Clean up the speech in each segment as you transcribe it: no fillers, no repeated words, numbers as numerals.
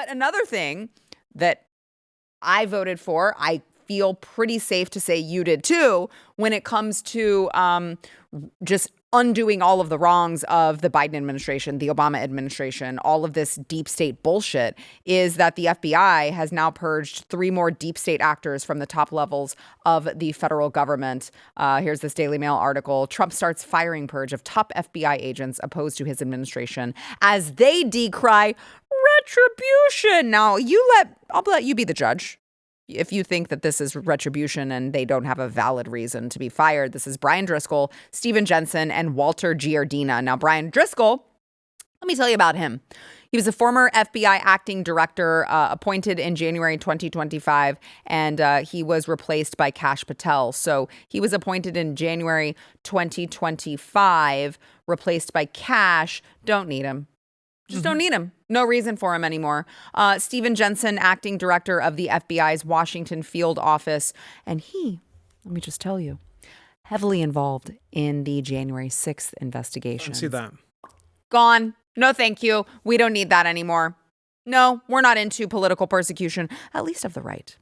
But another thing that I voted for, I feel pretty safe to say you did too, when it comes to just undoing all of the wrongs of the Biden administration, the Obama administration, all of this deep state bullshit, is that the FBI has now purged 3 more deep state actors from the top levels of the federal government. Here's this Daily Mail article. Trump starts firing purge of top FBI agents opposed to his administration as they decry retribution. Now, I'll let you be the judge. If you think that this is retribution and they don't have a valid reason to be fired. This is Brian Driscoll, Stephen Jensen, and Walter Giardina. Now, Brian Driscoll, let me tell you about him. He was a former FBI acting director appointed in January 2025, and he was replaced by Kash Patel. So he was appointed in January 2025, replaced by Kash. Don't need him. Just don't need him. No reason for him anymore. Stephen Jensen, acting director of the FBI's Washington field office. And he, let me just tell you, heavily involved in the January 6th investigation. I see that. Gone. No, thank you. We don't need that anymore. No, we're not into political persecution, at least of the right.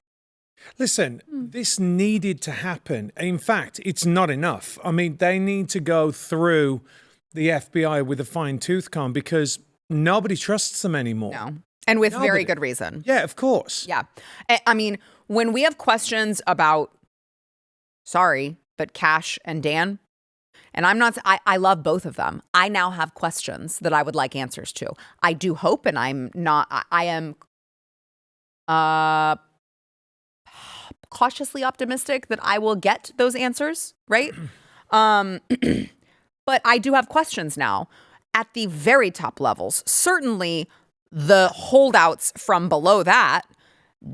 Listen, this needed to happen. In fact, it's not enough. I mean, they need to go through the FBI with a fine-tooth comb because nobody trusts them anymore. No. And with very good reason. Yeah, of course. Yeah. I mean, when we have questions about, sorry, but Kash and Dan, and I love both of them. I now have questions that I would like answers to. I do hope, and I am cautiously optimistic that I will get those answers, right? But I do have questions now. At the very top levels, certainly the holdouts from below that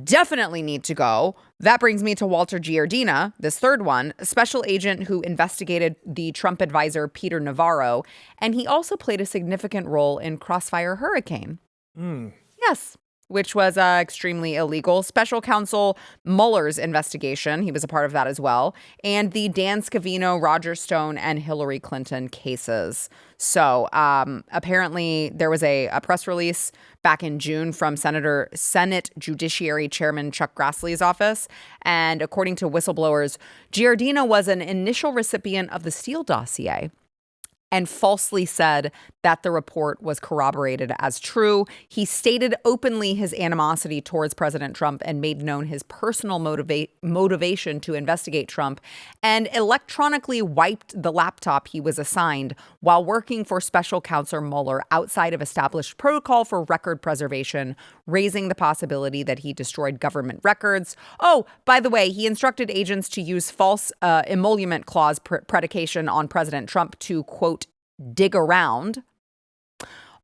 definitely need to go. That brings me to Walter Giardina, this third one, a special agent who investigated the Trump advisor Peter Navarro, and he also played a significant role in Crossfire Hurricane. Yes. Which was extremely illegal. Special counsel Mueller's investigation, he was a part of that as well, and the Dan Scavino, Roger Stone, and Hillary Clinton cases. So apparently there was a press release back in June from Senate Judiciary Chairman Chuck Grassley's office, and according to whistleblowers, Giardina was an initial recipient of the Steele dossier and falsely said that the report was corroborated as true. He stated openly his animosity towards President Trump and made known his personal motivation to investigate Trump, and electronically wiped the laptop he was assigned while working for special counsel Mueller outside of established protocol for record preservation, raising the possibility that he destroyed government records. Oh, by the way, he instructed agents to use false emolument clause predication on President Trump to, quote, dig around.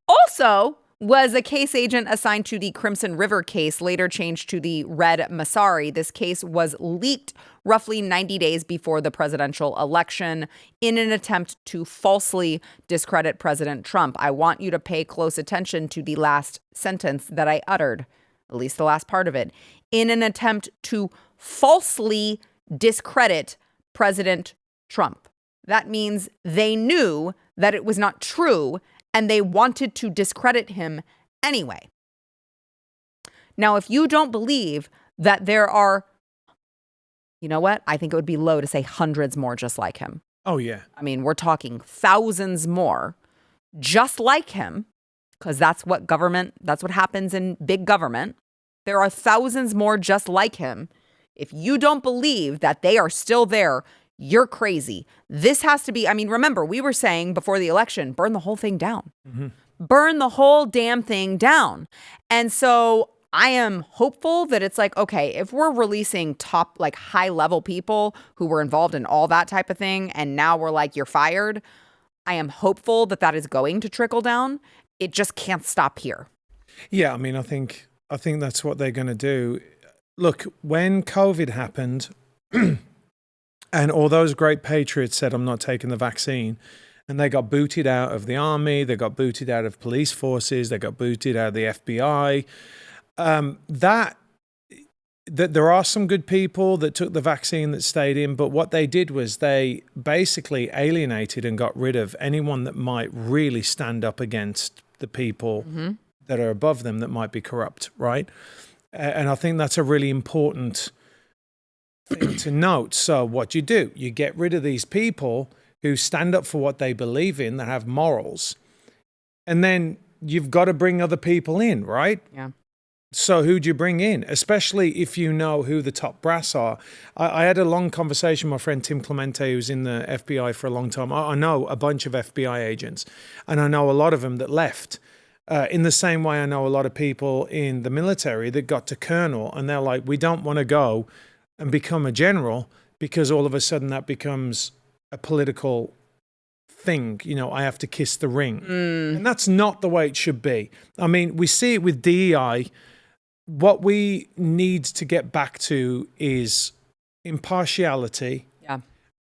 Also was a case agent assigned to the Crimson River case, later changed to the Red Masari. This case was leaked roughly 90 days before the presidential election in an attempt to falsely discredit President Trump. I want you to pay close attention to the last sentence that I uttered, at least the last part of it. In an attempt to falsely discredit President Trump. That means they knew that it was not true and they wanted to discredit him anyway. Now, if you don't believe that there are, you know what? I think it would be low to say hundreds more just like him. Oh, yeah. I mean, we're talking thousands more just like him, because that's what happens in big government. There are thousands more just like him. If you don't believe that they are still there, you're crazy. This has to be, I mean, remember, we were saying before the election, burn the whole thing down. Burn the whole damn thing down. And so I am hopeful that it's like, okay, if we're releasing top, like high level people who were involved in all that type of thing, and now we're like, you're fired, I am hopeful that that is going to trickle down. It just can't stop here. Yeah, I mean, I think that's what they're going to do. Look, when COVID happened, and all those great patriots said, I'm not taking the vaccine, and they got booted out of the army, they got booted out of police forces, they got booted out of the FBI. That there are some good people that took the vaccine that stayed in, but what they did was they basically alienated and got rid of anyone that might really stand up against the people that are above them that might be corrupt, right? And I think that's a really important thing to note. So what do? You get rid of these people who stand up for what they believe in, that have morals, and then you've got to bring other people in, right? Yeah. So who do you bring in, especially if you know who the top brass are? I had a long conversation with my friend Tim Clemente, who's in the FBI for a long time. I know a bunch of FBI agents, and I know a lot of them that left. In the same way I know a lot of people in the military that got to colonel, and they're like, we don't want to go and become a general because all of a sudden that becomes a political thing. You know, I have to kiss the ring. And that's not the way it should be. I mean, we see it with DEI. What we need to get back to is impartiality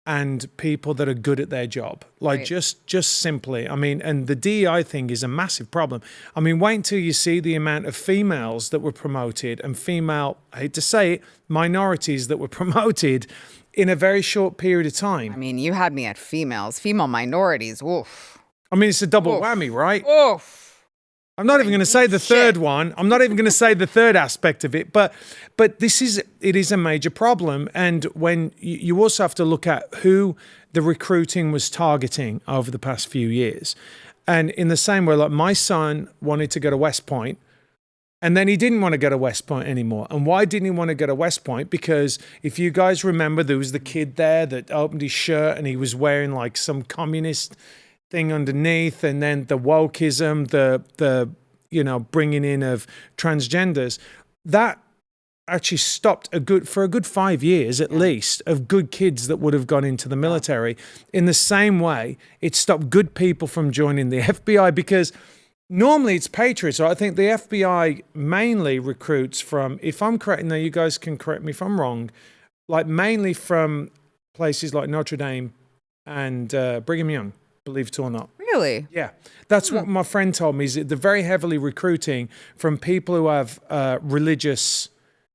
and people that are good at their job. Like just simply, I mean, and the DEI thing is a massive problem. I mean, wait until you see the amount of females that were promoted and female, I hate to say it, minorities that were promoted in a very short period of time. I mean, you had me at female minorities. Oof. I mean, it's a double whammy, right? Oof. I'm not even going to say the third one. I'm not even going to say the third aspect of it. But it is a major problem. And when you also have to look at who the recruiting was targeting over the past few years. And in the same way, like my son wanted to go to West Point, and then he didn't want to go to West Point anymore. And why didn't he want to go to West Point? Because if you guys remember, there was the kid there that opened his shirt and he was wearing like some communist thing underneath, and then the wokeism, the bringing in of transgenders, that actually stopped for a good 5 years at least of good kids that would have gone into the military. In the same way, it stopped good people from joining the FBI, because normally it's patriots. So I think the FBI mainly recruits from, if I'm correct, now you guys can correct me if I'm wrong, like mainly from places like Notre Dame and Brigham Young, believe it or not. Really? Yeah. That's what my friend told me, is that they're very heavily recruiting from people who have religious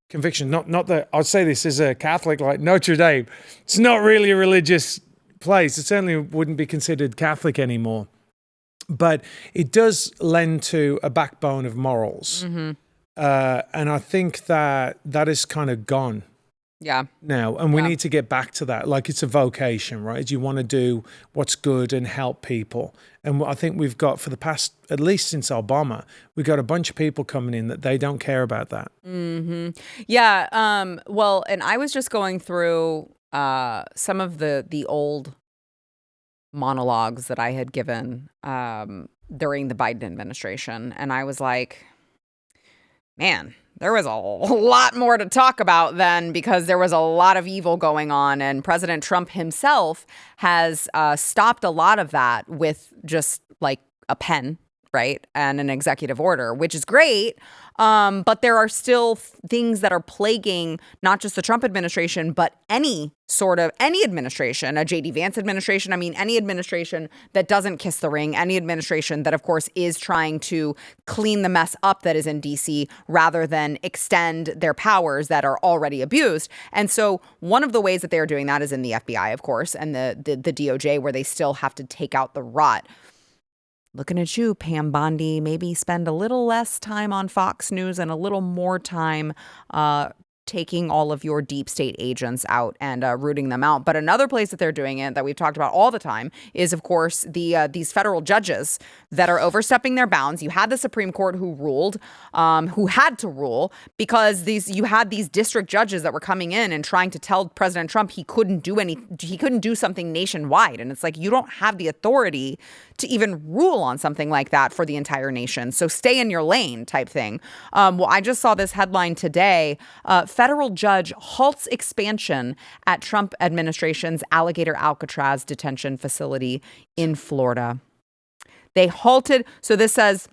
conviction. Not that I'd say this as a Catholic, like Notre Dame. It's not really a religious place. It certainly wouldn't be considered Catholic anymore. But it does lend to a backbone of morals. And I think that is kind of gone. Yeah. Now, and we need to get back to that. Like, it's a vocation, right? You want to do what's good and help people. And I think we've got, for the past, at least since Obama, we've got a bunch of people coming in that they don't care about that. Yeah. Well, and I was just going through some of the old monologues that I had given during the Biden administration. And I was like, man, there was a lot more to talk about then, because there was a lot of evil going on. And President Trump himself has stopped a lot of that with just like a pen, right? And an executive order, which is great. But there are still things that are plaguing not just the Trump administration, but any administration, a J.D. Vance administration. I mean, any administration that doesn't kiss the ring, any administration that, of course, is trying to clean the mess up that is in D.C. rather than extend their powers that are already abused. And so one of the ways that they are doing that is in the FBI, of course, and the DOJ, where they still have to take out the rot. Looking at you, Pam Bondi, maybe spend a little less time on Fox News and a little more time taking all of your deep state agents out and rooting them out. But another place that they're doing it, that we've talked about all the time, is, of course, these federal judges that are overstepping their bounds. You had the Supreme Court who ruled, who had to rule, because you had these district judges that were coming in and trying to tell President Trump he couldn't do something nationwide. And it's like, you don't have the authority to even rule on something like that for the entire nation. So stay in your lane type thing. Well, I just saw this headline today. Federal judge halts expansion at Trump administration's Alligator Alcatraz detention facility in Florida. They halted. So this says,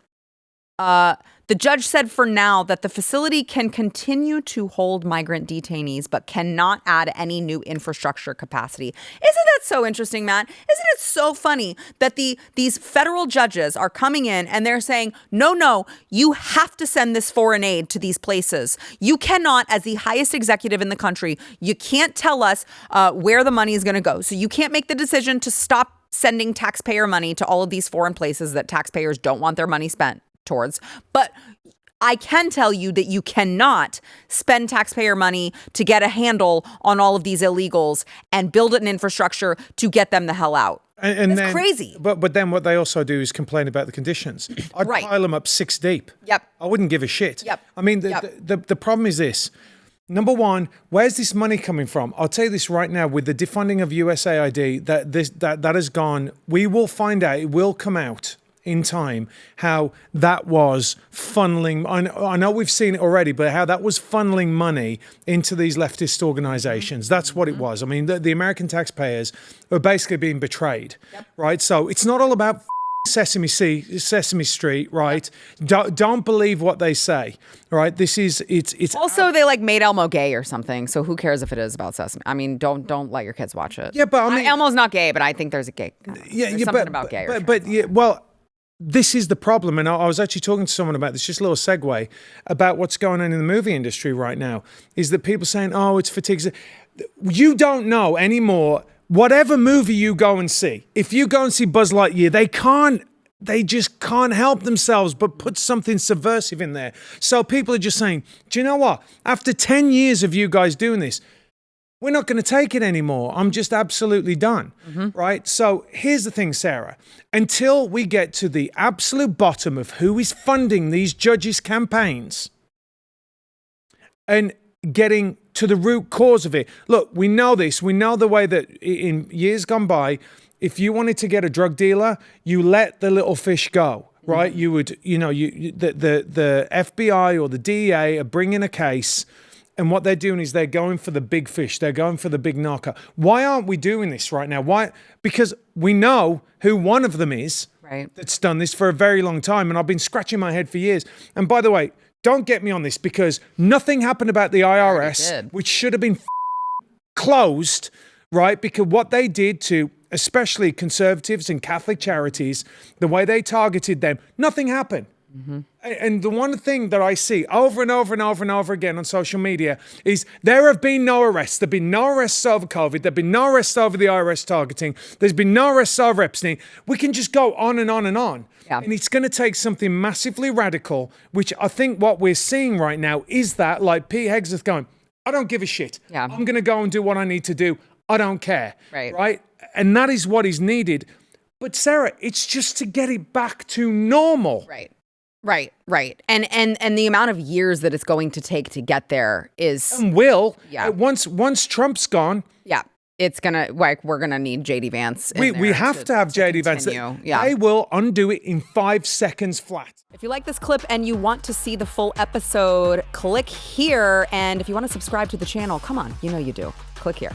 the judge said for now that the facility can continue to hold migrant detainees, but cannot add any new infrastructure capacity. Isn't that so interesting, Matt? Isn't it so funny that these federal judges are coming in and they're saying, no, you have to send this foreign aid to these places. You cannot, as the highest executive in the country, you can't tell us where the money is going to go. So you can't make the decision to stop sending taxpayer money to all of these foreign places that taxpayers don't want their money spent towards. But I can tell you that you cannot spend taxpayer money to get a handle on all of these illegals and build an infrastructure to get them the hell out. And it's then, crazy. But then what they also do is complain about the conditions. I'd pile them up 6 deep. Yep. I wouldn't give a shit. Yep. I mean, the problem is this. Number one, where's this money coming from? I'll tell you this right now, with the defunding of USAID, that has gone. We will find out, it will come out in time, how that was funneling. I know we've seen it already, but how that was funneling money into these leftist organizations. That's what it was. I mean, the American taxpayers are basically being betrayed, right? So it's not all about Sesame Street, right? Don't believe what they say, right? It's also they like made Elmo gay or something. So who cares if it is about Sesame? I mean, don't let your kids watch it. Yeah, but I mean, Elmo's not gay, but I think there's a gay. There's something about gay. Well, this is the problem, and I was actually talking to someone about this, just a little segue, about what's going on in the movie industry right now, is that people saying, oh, it's fatigue. You don't know anymore. Whatever movie you go and see, if you go and see Buzz Lightyear, they just can't help themselves but put something subversive in there. So people are just saying, do you know what? After 10 years of you guys doing this, we're not going to take it anymore. I'm just absolutely done, right? So here's the thing, Sarah. Until we get to the absolute bottom of who is funding these judges' campaigns and getting to the root cause of it. Look, we know this. We know the way that in years gone by, if you wanted to get a drug dealer, you let the little fish go, right? You would, the FBI or the DEA are bringing a case, and what they're doing is they're going for the big fish. They're going for the big narco. Why aren't we doing this right now? Why? Because we know who one of them is, right, that's done this for a very long time. And I've been scratching my head for years. And by the way, don't get me on this, because nothing happened about the IRS, which should have been closed, right? Because what they did to especially conservatives and Catholic charities, the way they targeted them, nothing happened. And the one thing that I see over and over and over and over again on social media is there have been no arrests. There have been no arrests over COVID. There have been no arrests over the IRS targeting. There's been no arrests over Epstein. We can just go on and on and on. Yeah. And it's going to take something massively radical, which I think what we're seeing right now is that, like Pete Hegseth going, I don't give a shit. Yeah. I'm going to go and do what I need to do. I don't care. Right. And that is what is needed. But Sarah, it's just to get it back to normal. Right. And the amount of years that it's going to take to get there is... And once Trump's gone... Yeah. It's gonna, like, we're gonna need JD Vance. We have to have JD Vance. Yeah. They will undo it in 5 seconds flat. If you like this clip and you want to see the full episode, click here. And if you want to subscribe to the channel, come on, you know you do. Click here.